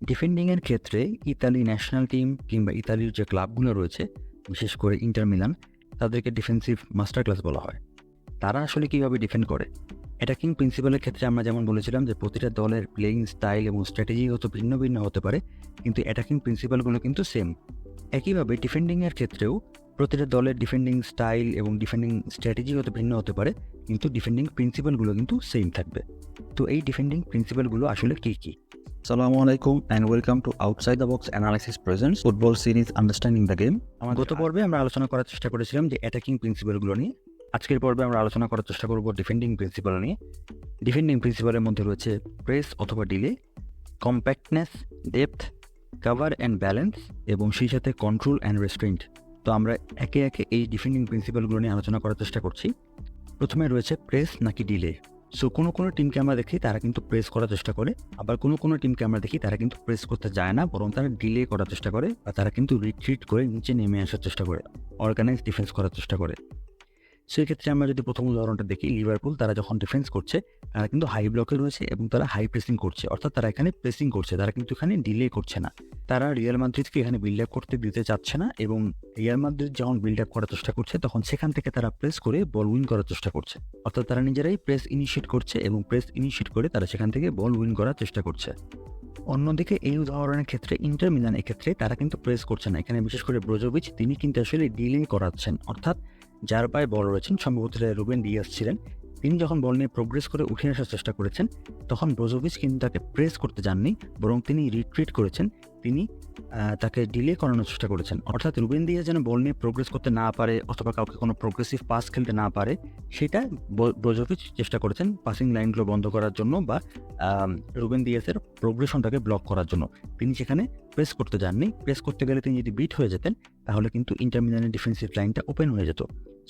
ডিফেন্ডিংয়ের ক্ষেত্রে Italy national team কিংবা ইতালির যে ক্লাবগুলো রয়েছে, বিশেষ করে ইন্টার মিলান, তাদেরকে ডিফেন্সিভ মাস্টার ক্লাস বলা হয়। তারা আসলে কীভাবে ডিফেন্ড করে? অ্যাটাকিং প্রিন্সিপালের ক্ষেত্রে আমরা যেমন বলেছিলাম যে প্রতিটা দলের প্লেয়িং স্টাইল এবং স্ট্র্যাটেজি হয়তো ভিন্ন ভিন্ন হতে পারে, কিন্তু অ্যাটাকিং প্রিন্সিপালগুলো কিন্তু সেম। একইভাবে ডিফেন্ডিংয়ের ক্ষেত্রেও প্রতিটা দলের ডিফেন্ডিং স্টাইল এবং ডিফেন্ডিং স্ট্র্যাটেজি হয়তো ভিন্ন হতে পারে, কিন্তু ডিফেন্ডিং প্রিন্সিপালগুলো কিন্তু সেম থাকবে। তো এই ডিফেন্ডিং প্রিন্সিপালগুলো আসলে কী কী? Assalamu alaikum and welcome to Outside the Box Analysis Presents Football Series Understanding the Game. গত পর্বে আমরা আলোচনা করার চেষ্টা করেছিলাম যে অ্যাটাকিং প্রিন্সিপালগুলো নিয়ে। আজকের পর্বে আমরা আলোচনা করার চেষ্টা করব ডিফেন্ডিং প্রিন্সিপাল নিয়ে। ডিফেন্ডিং প্রিন্সিপালের মধ্যে রয়েছে প্রেস অথবা delay, compactness, depth, cover and balance এবং সেই সাথে কন্ট্রোল অ্যান্ড রেস্ট্রেন্ট। তো আমরা একে একে এই ডিফেন্ডিং প্রিন্সিপালগুলো নিয়ে আলোচনা করার চেষ্টা করছি। প্রথমে রয়েছে প্রেস নাকি ডিলে। সো কোনো টিমকে আমরা দেখি তারা কিন্তু প্রেস করার চেষ্টা করে, আবার কোনো টিমকে আমরা দেখি তারা কিন্তু প্রেস করতে যায় না, বরং তারা ডিলে করার চেষ্টা করে বা তারা কিন্তু রিট্রিট করে নিচে নেমে আসার চেষ্টা করে, অর্গানাইজ ডিফেন্স করার চেষ্টা করে। সেই ক্ষেত্রে আমরা যদি প্রথম উদাহরণটা দেখি, লিভারপুল তারা যখন ডিফেন্স করছে তারা কিন্তু হাই ব্লকে রয়েছে এবং তারা হাই প্রেসিং করছে, অর্থাৎ তারা এখানে প্রেসিং করছে, তারা কিন্তু এখানে ডিলে করছে না। তারা রিয়াল মাদ্রিদকে এখানে বিল্ড আপ করতে দিতে চাচ্ছে না এবং রিয়াল মাদ্রিদ যখন বিল্ড আপ করার চেষ্টা করছে তখন সেখান থেকে তারা প্রেস করে বল উইন করার চেষ্টা করছে, অর্থাৎ তারা নিজেরাই প্রেস ইনিশিয়েট করছে এবং প্রেস ইনিশিয়েট করে তারা সেখান থেকে বল উইন করার চেষ্টা করছে। অন্যদিকে এই উদাহরণের ক্ষেত্রে ইন্টার মিলানের ক্ষেত্রে তারা কিন্তু প্রেস করছে না, এখানে বিশেষ করে ব্রোজোভিচ তিনি কিন্তু আসলে ডিলে করাচ্ছেন, অর্থাৎ যার পায়ে বল রয়েছেন, সম্ভবত রুবেন ডিয়াস ছিলেন, তিনি যখন বল নিয়ে প্রোগ্রেস করে উঠে আসার চেষ্টা করেছেন তখন ব্রোজোভিচ কিন্তু তাকে প্রেস করতে যাননি, বরং তিনি রিট্রিট করেছেন, তিনি তাকে ডিলে করানোর চেষ্টা করেছেন। অর্থাৎ রুবেন ডিয়াস যেন বল নিয়ে প্রোগ্রেস করতে না পারে অথবা কাউকে কোনো প্রোগ্রেসিভ পাস খেলতে না পারে, সেটা ব্রোজোভিচ চেষ্টা করেছেন পাসিং লাইনগুলো বন্ধ করার জন্য বা রুবেন ডিয়াসের প্রোগ্রেশনটাকে ব্লক করার জন্য। তিনি সেখানে প্রেস করতে যাননি। প্রেস করতে গেলে তিনি যদি বিট হয়ে যেতেন তাহলে কিন্তু ইন্টার মিলানের ডিফেন্সিভ লাইনটা ওপেন হয়ে যেত।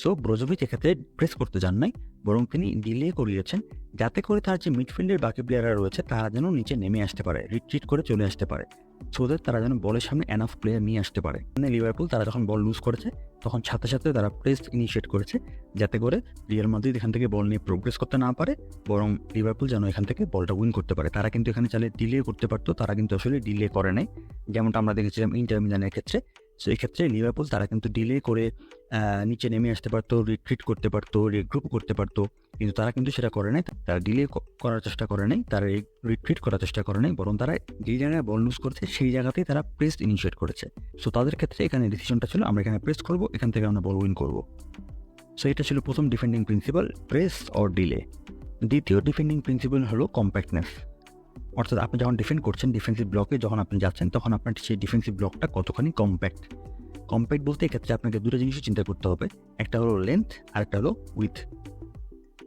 সো ব্রোজোভিচ এক্ষেত্রে প্রেস করতে যান নাই, বরং তিনি ডিলে করিয়েছেন যাতে করে তার যে মিডফিল্ডের বাকি প্লেয়াররা রয়েছে তারা যেন নিচে নেমে আসতে পারে, রিট্রিট করে চলে আসতে পারে, সো দ্যাট তারা যেন বলের সামনে এনাফ প্লেয়ার নিয়ে আসতে পারে। মানে লিভারপুল তারা যখন বল লুজ করেছে তখন সাথে সাথে তারা প্রেস ইনিশিয়েট করেছে যাতে করে রিয়াল মাদ্রিদ এখান থেকে বল নিয়ে প্রোগ্রেস করতে না পারে, বরং লিভারপুল যেন এখান থেকে বলটা উইন করতে পারে। তারা কিন্তু এখানে চাইলে ডিলে করতে পারতো, তারা কিন্তু আসলে ডিলে করে নাই, যেমনটা আমরা দেখেছিলাম ইন্টার মিলানের ক্ষেত্রে। সো এই ক্ষেত্রে লিভারপুল তারা কিন্তু ডিলে করে নিচে নেমে আসতে পারতো, রিট্রিট করতে পারতো, রিগ্রুপ করতে পারতো, কিন্তু তারা কিন্তু সেটা করে নাই। তারা ডিলে করার চেষ্টা করে নাই, তারা রিট্রিট করার চেষ্টা করে নাই, বরং তারা যে জায়গায় বল লুজ করেছে সেই জায়গাতেই তারা প্রেস ইনিশিয়েট করেছে। সো তাদের ক্ষেত্রে এখানে ডিসিশনটা ছিল আমরা এখানে প্রেস করবো, এখান থেকে আমরা বল উইন করবো। সো এটা ছিল প্রথম defending principal, press or delay. দ্বিতীয় ডিফেন্ডিং প্রিন্সিপাল হলো কম্প্যাক্টনেস, অর্থাৎ আপনি যখন ডিফেন্ড করছেন, ডিফেন্সিভ ব্লকে যখন আপনি যাচ্ছেন তখন আপনার সেই ডিফেন্সিভ ব্লকটা কতখানি কম্প্যাক্ট। কম্প্যাক্ট বলতে এক্ষেত্রে আপনাকে দুটো জিনিসই চিন্তা করতে হবে, একটা হলো লেন্থ আর একটা হলো উইথ।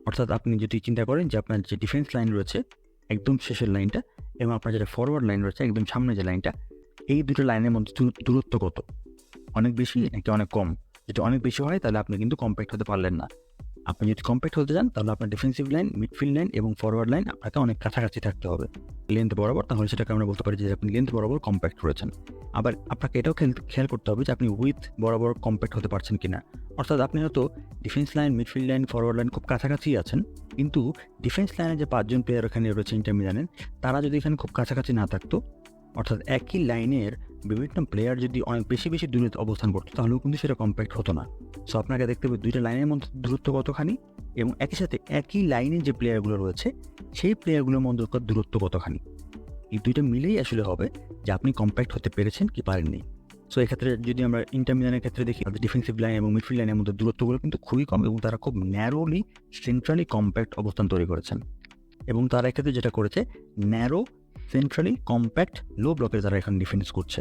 অর্থাৎ আপনি যদি চিন্তা করেন যে আপনার যে ডিফেন্স লাইন রয়েছে একদম শেষের লাইনটা এবং আপনার যেটা ফরওয়ার্ড লাইন রয়েছে একদম সামনে যে লাইনটা, এই দুটো লাইনের মধ্যে দূরত্ব কত, অনেক বেশি নাকি অনেক কম? যদি অনেক বেশি হয় তাহলে আপনি কিন্তু কম্প্যাক্ট হতে পারলেন না। আপনি যদি কম্প্যাক্ট হতে যান তাহলে আপনার ডিফেন্সিভ লাইন, মিডফিল্ড লাইন এবং ফরওয়ার্ড লাইন আপনাকে অনেক কাছাকাছি থাকতে হবে লেন্থ বরাবর, তাহলে সেটাকে আমরা বলতে পারি যে আপনি লেন্থ বরাবর কম্প্যাক্ট রয়েছেন। আবার আপনাকে এটাও খেয়াল করতে হবে যে আপনি উইথ বরাবর কম্প্যাক্ট হতে পারছেন কিনা। অর্থাৎ আপনি হয়তো defence line, midfield line, forward line খুব কাছাকাছি আছেন, কিন্তু ডিফেন্স লাইনে যে 5জন প্লেয়ার এখানে রয়েছে ইন্টার মিলানের, তারা যদি এখানে খুব কাছাকাছি না থাকতো, অর্থাৎ একই লাইনের বিভিন্ন প্লেয়ার যদি অনেক বেশি দূরে অবস্থান করতো তাহলেও কিন্তু সেটা কম্প্যাক্ট হতো না। সো আপনাকে দেখতে হবে দুইটা লাইনের মধ্যে দূরত্ব কতখানি এবং একই সাথে একই লাইনে যে প্লেয়ারগুলো রয়েছে সেই প্লেয়ারগুলোর মধ্যে দূরত্ব কতখানি। এই দুইটা মিলেই আসলে হবে যে আপনি কম্প্যাক্ট হতে পেরেছেন কি পারেননি। সো এক্ষেত্রে যদি আমরা ইন্টার মিলানের ক্ষেত্রে দেখি, ডিফেন্সিভ লাইন এবং মিডফিল্ড লাইনের মধ্যে দূরত্বগুলো কিন্তু খুবই কম এবং তারা খুব ন্যারোলি সেন্ট্রালি কম্প্যাক্ট অবস্থান তৈরি করেছেন। এবং তারা এক্ষেত্রে যেটা করেছে, ন্যারো সেন্ট্রালি কম্প্যাক্ট লো ব্লকের তারা এখানে ডিফেন্স করছে।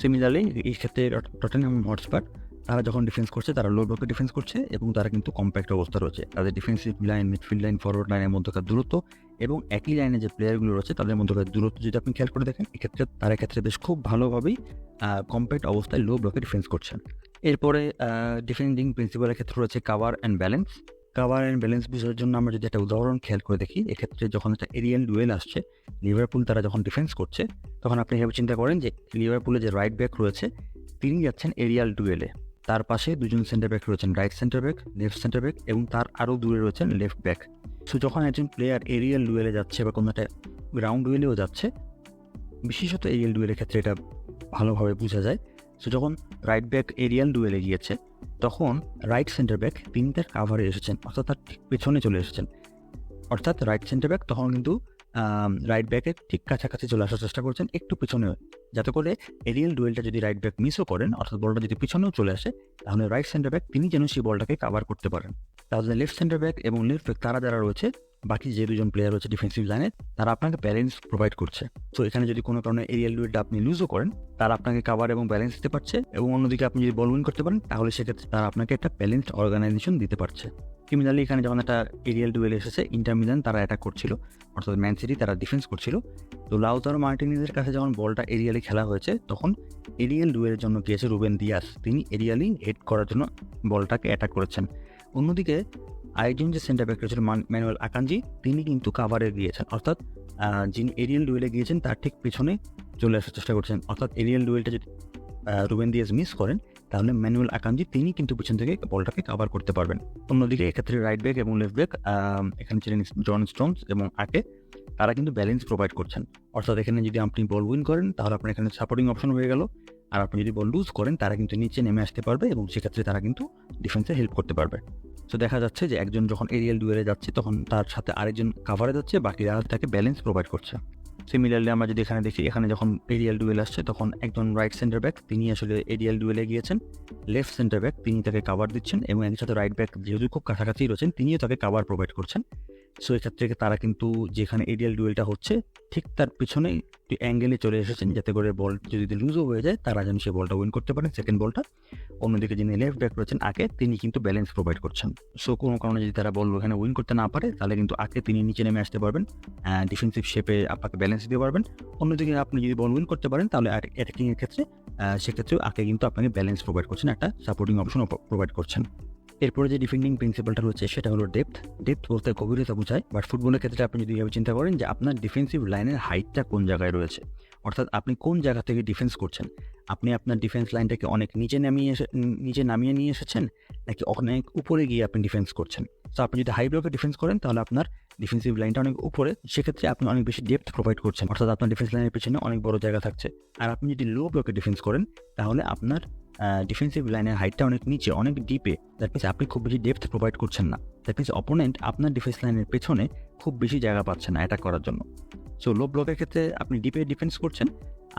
সিমিলারলি এই ক্ষেত্রে টটেনহাম হটস্পার তারা যখন ডিফেন্স করছে তারা লো ব্লকে ডিফেন্স করছে এবং তারা কিন্তু কম্প্যাক্ট অবস্থা রয়েছে। তাদের defensive line, midfield line, forward লাইনের মধ্যকার দূরত্ব এবং একই লাইনে যে প্লেয়ারগুলো রয়েছে তাদের মধ্যকার দূরত্ব যদি আপনি খেয়াল করে দেখেন, এক্ষেত্রে তারা ক্ষেত্রে বেশ খুব ভালোভাবেই কম্প্যাক্ট অবস্থায় লো ব্লকে ডিফেন্স করছেন। এরপরে ডিফেন্ডিং প্রিন্সিপালের ক্ষেত্রে রয়েছে cover and balance. Cover and balance বিষয়ের জন্য আমরা যদি একটা উদাহরণ খেয়াল করে দেখি, এক্ষেত্রে যখন একটা এরিয়াল ডুয়েল আসছে, লিভারপুল তারা যখন ডিফেন্স করছে তখন আপনি এভাবে চিন্তা করেন যে লিভারপুলে যে রাইট ব্যাক রয়েছে তিনি যাচ্ছেন এরিয়াল ডুয়েলে, তার পাশে দুজন সেন্টার ব্যাক রয়েছেন, right centre back, left centre back এবং তার আরও দূরে রয়েছেন লেফট ব্যাক। সো যখন একজন প্লেয়ার এরিয়াল ডুয়েলে যাচ্ছে বা কোনো একটা গ্রাউন্ড ডুয়েলেও যাচ্ছে, বিশেষত এরিয়াল ডুয়েলের ক্ষেত্রে এটা ভালোভাবে বোঝা যায়। সো যখন রাইট ব্যাক এরিয়াল ডুয়েলে গিয়েছে তখন রাইট সেন্টার ব্যাক তিনি তার কাভারে এসেছেন, অর্থাৎ তার ঠিক পেছনে চলে এসেছেন। অর্থাৎ রাইট সেন্টার ব্যাক তখন কিন্তু রাইট ব্যাকের ঠিক কাছাকাছি চলে আসার চেষ্টা করছেন, একটু পিছনে, যাতে করে এরিয়াল ডুয়েলটা যদি রাইট ব্যাক মিসও করেন, অর্থাৎ বলটা যদি পিছনেও চলে আসে, তাহলে রাইট সেন্টার ব্যাক তিনি যেন সেই বলটাকে কাভার করতে পারেন। তাহলে লেফট সেন্টার ব্যাক এবং লেফট ব্যাক তারা যারা রয়েছে, বাকি যে দুজন প্লেয়ার রয়েছে ডিফেন্সিভ লাইনে, তারা আপনাকে ব্যালেন্স প্রোভাইড করছে। তো এখানে যদি কোনো কারণে এরিয়াল ডুয়েলটা আপনি লুজও করেন, তারা আপনাকে কাভার এবং ব্যালেন্স দিতে পারছে, এবং অন্যদিকে আপনি যদি বল উইন করতে পারেন তাহলে সেক্ষেত্রে তারা আপনাকে একটা ব্যালেন্সড অর্গানাইজেশন দিতে পারছে। সিমিলারলি এখানে যখন একটা এরিয়াল ডুয়েল এসেছে, ইন্টার মিলান তারা অ্যাটাক করছিল, অর্থাৎ ম্যান সিটি তারা ডিফেন্স করছিল। তো লাউতারো মার্টিনেজের কাছে যখন বলটা এরিয়ালি খেলা হয়েছে, তখন এরিয়াল ডুয়েলের জন্য গিয়েছে রুবেন দিয়াস, তিনি এরিয়ালি হেড করার জন্য বলটাকে অ্যাটাক করেছেন। অন্যদিকে আরেকজন যে সেন্টার ব্যাক রয়েছিল ম্যানুয়েল আকাঞ্জি, তিনি কিন্তু কাভারে গিয়েছেন, অর্থাৎ যিনি এরিয়াল ডুয়েলে গিয়েছেন তার ঠিক পিছনে চলে আসার চেষ্টা করছেন। অর্থাৎ এরিয়াল ডুয়েলটা যদি রুবেন দিয়াস মিস করেন, তাহলে ম্যানুয়েল আকাঞ্জি তিনি কিন্তু পিছন থেকে বলটাকে কাভার করতে পারবেন। অন্যদিকে এক্ষেত্রে রাইট ব্যাক এবং লেফট ব্যাক এখানে ছিলেন জন স্টোনস এবং আকে, তারা কিন্তু ব্যালেন্স প্রোভাইড করছেন। অর্থাৎ এখানে যদি আপনি বল উইন করেন তাহলে আপনার এখানে সাপোর্টিং অপশন হয়ে গেল, আর আপনি যদি বল লুজ করেন তারা কিন্তু নিচে নেমে আসতে পারবে এবং সেক্ষেত্রে তারা কিন্তু ডিফেন্সে হেল্প করতে পারবে। তো দেখা যাচ্ছে যে একজন যখন এরিয়াল ডুয়েলে যাচ্ছে তখন তার সাথে আরেকজন কাভারে যাচ্ছে, বাকিরা তাকে ব্যালেন্স প্রোভাইড করছে। সিমিলারলি আমরা যদি এখানে দেখি, এখানে যখন এরিয়াল ডুয়েল আসছে তখন একজন রাইট সেন্টার ব্যাক তিনি আসলে এরিয়াল ডুয়েলে গিয়েছেন, লেফট সেন্টার ব্যাক তিনি তাকে কাভার দিচ্ছেন, এবং এর সাথে রাইট ব্যাক যেহেতু খুব কাছাকাছি রয়েছেন তিনিও তাকে কাভার প্রোভাইড করছেন। সো এক্ষেত্রে তারা কিন্তু যেখানে এরিয়াল ডুয়েলটা হচ্ছে ঠিক তার পিছনে একটি অ্যাঙ্গেলে চলে এসেছেন, যাতে করে বল যদি লুজও হয়ে যায় তারা যেন সেই বলটা উইন করতে পারেন, সেকেন্ড বলটা। অন্যদিকে যিনি লেফট ব্যাক রয়েছেন আকে, তিনি কিন্তু ব্যালেন্স প্রোভাইড করছেন। সো কোনো কারণে যদি তারা বল এখানে উইন করতে না পারে, তাহলে কিন্তু আকে তিনি নিচে নেমে আসতে পারবেন, ডিফেন্সিভ শেপে আপনাকে ব্যালেন্স দিতে পারবেন। অন্যদিকে আপনি যদি বল উইন করতে পারেন তাহলে অ্যাটাকিংয়ের ক্ষেত্রে সেক্ষেত্রেও আকে কিন্তু আপনাকে ব্যালেন্স প্রোভাইড করছেন, একটা সাপোর্টিং অপশন প্রোভাইড করছেন। এরপরে যে ডিফেন্ডিং প্রিন্সিপালটা রয়েছে সেটা হলো ডেপথ বলতে গভীরতা বোঝায়। বাট ফুটবলের ক্ষেত্রে আপনি যদি এভাবে চিন্তা করেন যে আপনার ডিফেন্সিভ লাইনের হাইটটা কোন জায়গায় রয়েছে, অর্থাৎ আপনি কোন জায়গা থেকে ডিফেন্স করছেন, আপনি আপনার ডিফেন্স লাইনটাকে অনেক নিচে নামিয়ে নিয়ে এসেছেন, নাকি অনেক উপরে গিয়ে আপনি ডিফেন্স করছেন। তো আপনি যদি হাই ব্লকে ডিফেন্স করেন তাহলে আপনার ডিফেন্সিভ লাইনটা অনেক উপরে, সেক্ষেত্রে আপনি অনেক বেশি ডেপথ প্রোভাইড করছেন, অর্থাৎ আপনার ডিফেন্স লাইনের পেছনে অনেক বড় জায়গা থাকছে। আর আপনি যদি লো ব্লকে ডিফেন্স করেন তাহলে আপনার ডিফেন্সিভ লাইনের হাইটটা অনেক নিচে, অনেক ডিপে, দ্যাট মিনস আপনি খুব বেশি ডেপথ প্রোভাইড করছেন না। দ্যাট মিনস অপোনেন্ট আপনার ডিফেন্স লাইনের পেছনে খুব বেশি জায়গা পাচ্ছে না অ্যাটাক করার জন্য। সো লো ব্লকের ক্ষেত্রে আপনি ডিপে ডিফেন্স করছেন,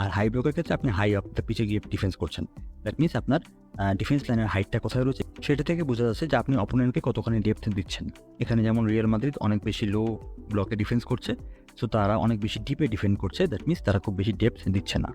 আর হাই ব্লকের ক্ষেত্রে আপনি হাই অফ দ্য পিচে গিয়ে ডিফেন্স করছেন। দ্যাট মিনস আপনার ডিফেন্স লাইনের হাইটটা কোথায় রয়েছে সেটা থেকে বোঝা যাচ্ছে যে আপনি অপোনেন্টকে কতখানি ডেপথ দিচ্ছেন। এখানে যেমন রিয়াল মাদ্রিদ অনেক বেশি লো ব্লকে ডিফেন্স করছে, সো তারা অনেক বেশি ডিপে ডিফেন্ড করছে, দ্যাট মিনস তারা খুব বেশি ডেপথ দিচ্ছে না।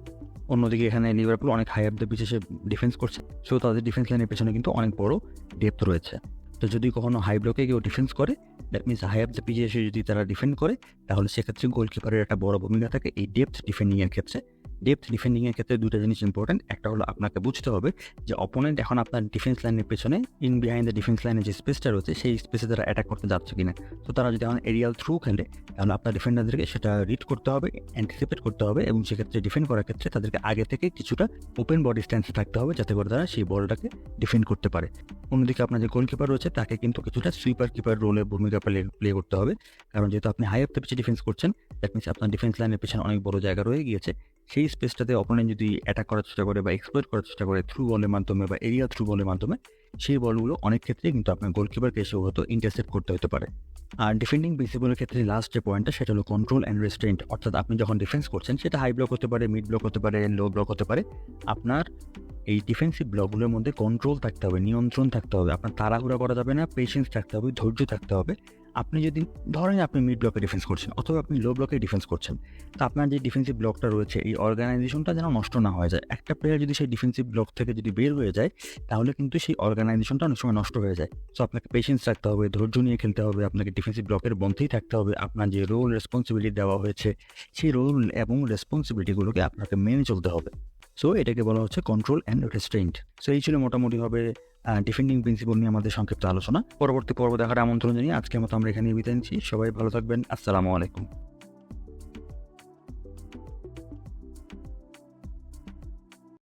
অন্যদিকে এখানে লিভারপুল অনেক হাই অফ দ্য পিচে ডিফেন্স করছে, সো তাদের ডিফেন্স লাইনের পেছনে কিন্তু অনেক বড় ডেপথ রয়েছে। তো যদি কখনো হাই ব্লকে কেউ ডিফেন্স করে, that means high of the পিচে এসে যদি তারা ডিফেন্ড করে, তাহলে সেক্ষেত্রে গোলকিপারের একটা বড় ভূমিকা থাকে এই ডেপথ ডিফেন্ডিংয়ের ক্ষেত্রে। ডেপথ ডিফেন্ডিংয়ের ক্ষেত্রে দুটো জিনিস ইম্পর্টেন্ট। একটা হলো আপনাকে বুঝতে হবে যে অপোনেন্ট এখন আপনার ডিফেন্স লাইনের পেছনে ইন বিহাইন্ড দ্য ডিফেন্স লাইনের যে স্পেসটা রয়েছে সেই স্পেসে তারা অ্যাটাক করতে যাচ্ছে কিনা। তো তারা যদি এখন এরিয়াল থ্রু খেলে তাহলে আপনার ডিফেন্ডারদেরকে সেটা রিড করতে হবে, অ্যান্টিসিপেট করতে হবে, এবং সেক্ষেত্রে ডিফেন্ড করার ক্ষেত্রে তাদেরকে আগে থেকে কিছুটা ওপেন বডি স্ট্যান্সে থাকতে হবে, যাতে করে তারা সেই বলটাকে ডিফেন্ড করতে পারে। অন্যদিকে আপনার যে গোলকিপার রয়েছে তাকে কিন্তু কিছুটা সুইপার কিপার রোলে ভূমিকা প্লে করতে হবে, কারণ যেহেতু আপনি হাই অফ দ্য পিচে ডিফেন্স করছেন, দ্যাট মিনস আপনার ডিফেন্স লাইনের পেছনে অনেক বড় জায়গা রয়ে গিয়েছে। সেই স্পেসটাতে অপোনেন্ট যদি অ্যাটাক করার চেষ্টা করে বা এক্সপ্লয়েট করার চেষ্টা করে থ্রু বলের মাধ্যমে বা এরিয়া থ্রু বলের মাধ্যমে, সেই বলগুলো অনেক ক্ষেত্রে কিন্তু আপনার গোলকিপারকে এসে হয়তো ইন্টারসেপ্ট করতে হতে পারে। আর ডিফেন্ডিং প্রিন্সিপালের ক্ষেত্রে লাস্ট যে পয়েন্টটা সেটা হলো কন্ট্রোল অ্যান্ড রেস্ট্রেন্ট, অর্থাৎ আপনি যখন ডিফেন্স করছেন সেটা হাই ব্লক হতে পারে, মিড ব্লক হতে পারে, লো ব্লক হতে পারে, আপনার এই ডিফেন্সিভ ব্লকগুলোর মধ্যে কন্ট্রোল থাকতে হবে, নিয়ন্ত্রণ থাকতে হবে, আপনার তাড়াহুড়া করা যাবে না, পেশেন্স থাকতে হবে, ধৈর্য থাকতে হবে। আপনি যদি ধরেন আপনি মিড ব্লকে ডিফেন্স করছেন অথবা আপনি লো ব্লকে ডিফেন্স করছেন, তো আপনার যে ডিফেন্সিভ ব্লকটা রয়েছে এই অর্গানাইজেশনটা যেন নষ্ট না হয়ে যায়। একটা প্লেয়ার যদি সেই ডিফেন্সিভ ব্লক থেকে যদি বের হয়ে যায় তাহলে কিন্তু সেই অর্গানাইজেশনটা অনেক সময় নষ্ট হয়ে যায়। সো আপনাকে পেশেন্স রাখতে হবে, ধৈর্য নিয়ে খেলতে হবে, আপনাকে ডিফেন্সিভ ব্লকের মধ্যেই থাকতে হবে। আপনার যে রোল রেসপন্সিবিলিটি দেওয়া হয়েছে সেই রোল এবং রেসপন্সিবিলিটিগুলোকে আপনাকে মেনে চলতে হবে। সো এটাকে বলা হচ্ছে কন্ট্রোল অ্যান্ড রেস্ট্রেইন্ট। সো এই ছিল মোটামুটিভাবে ডিফেন্ডিং প্রিন্সিপাল নিয়ে আমাদের সংক্ষিপ্ত আলোচনা। পরবর্তী পর্ব দেখার আমন্ত্রণ জানিয়ে আজকের মতো আমরা এখানে বিদায় নিচ্ছি। সবাই ভালো থাকবেন। আসসালামু আলাইকুম।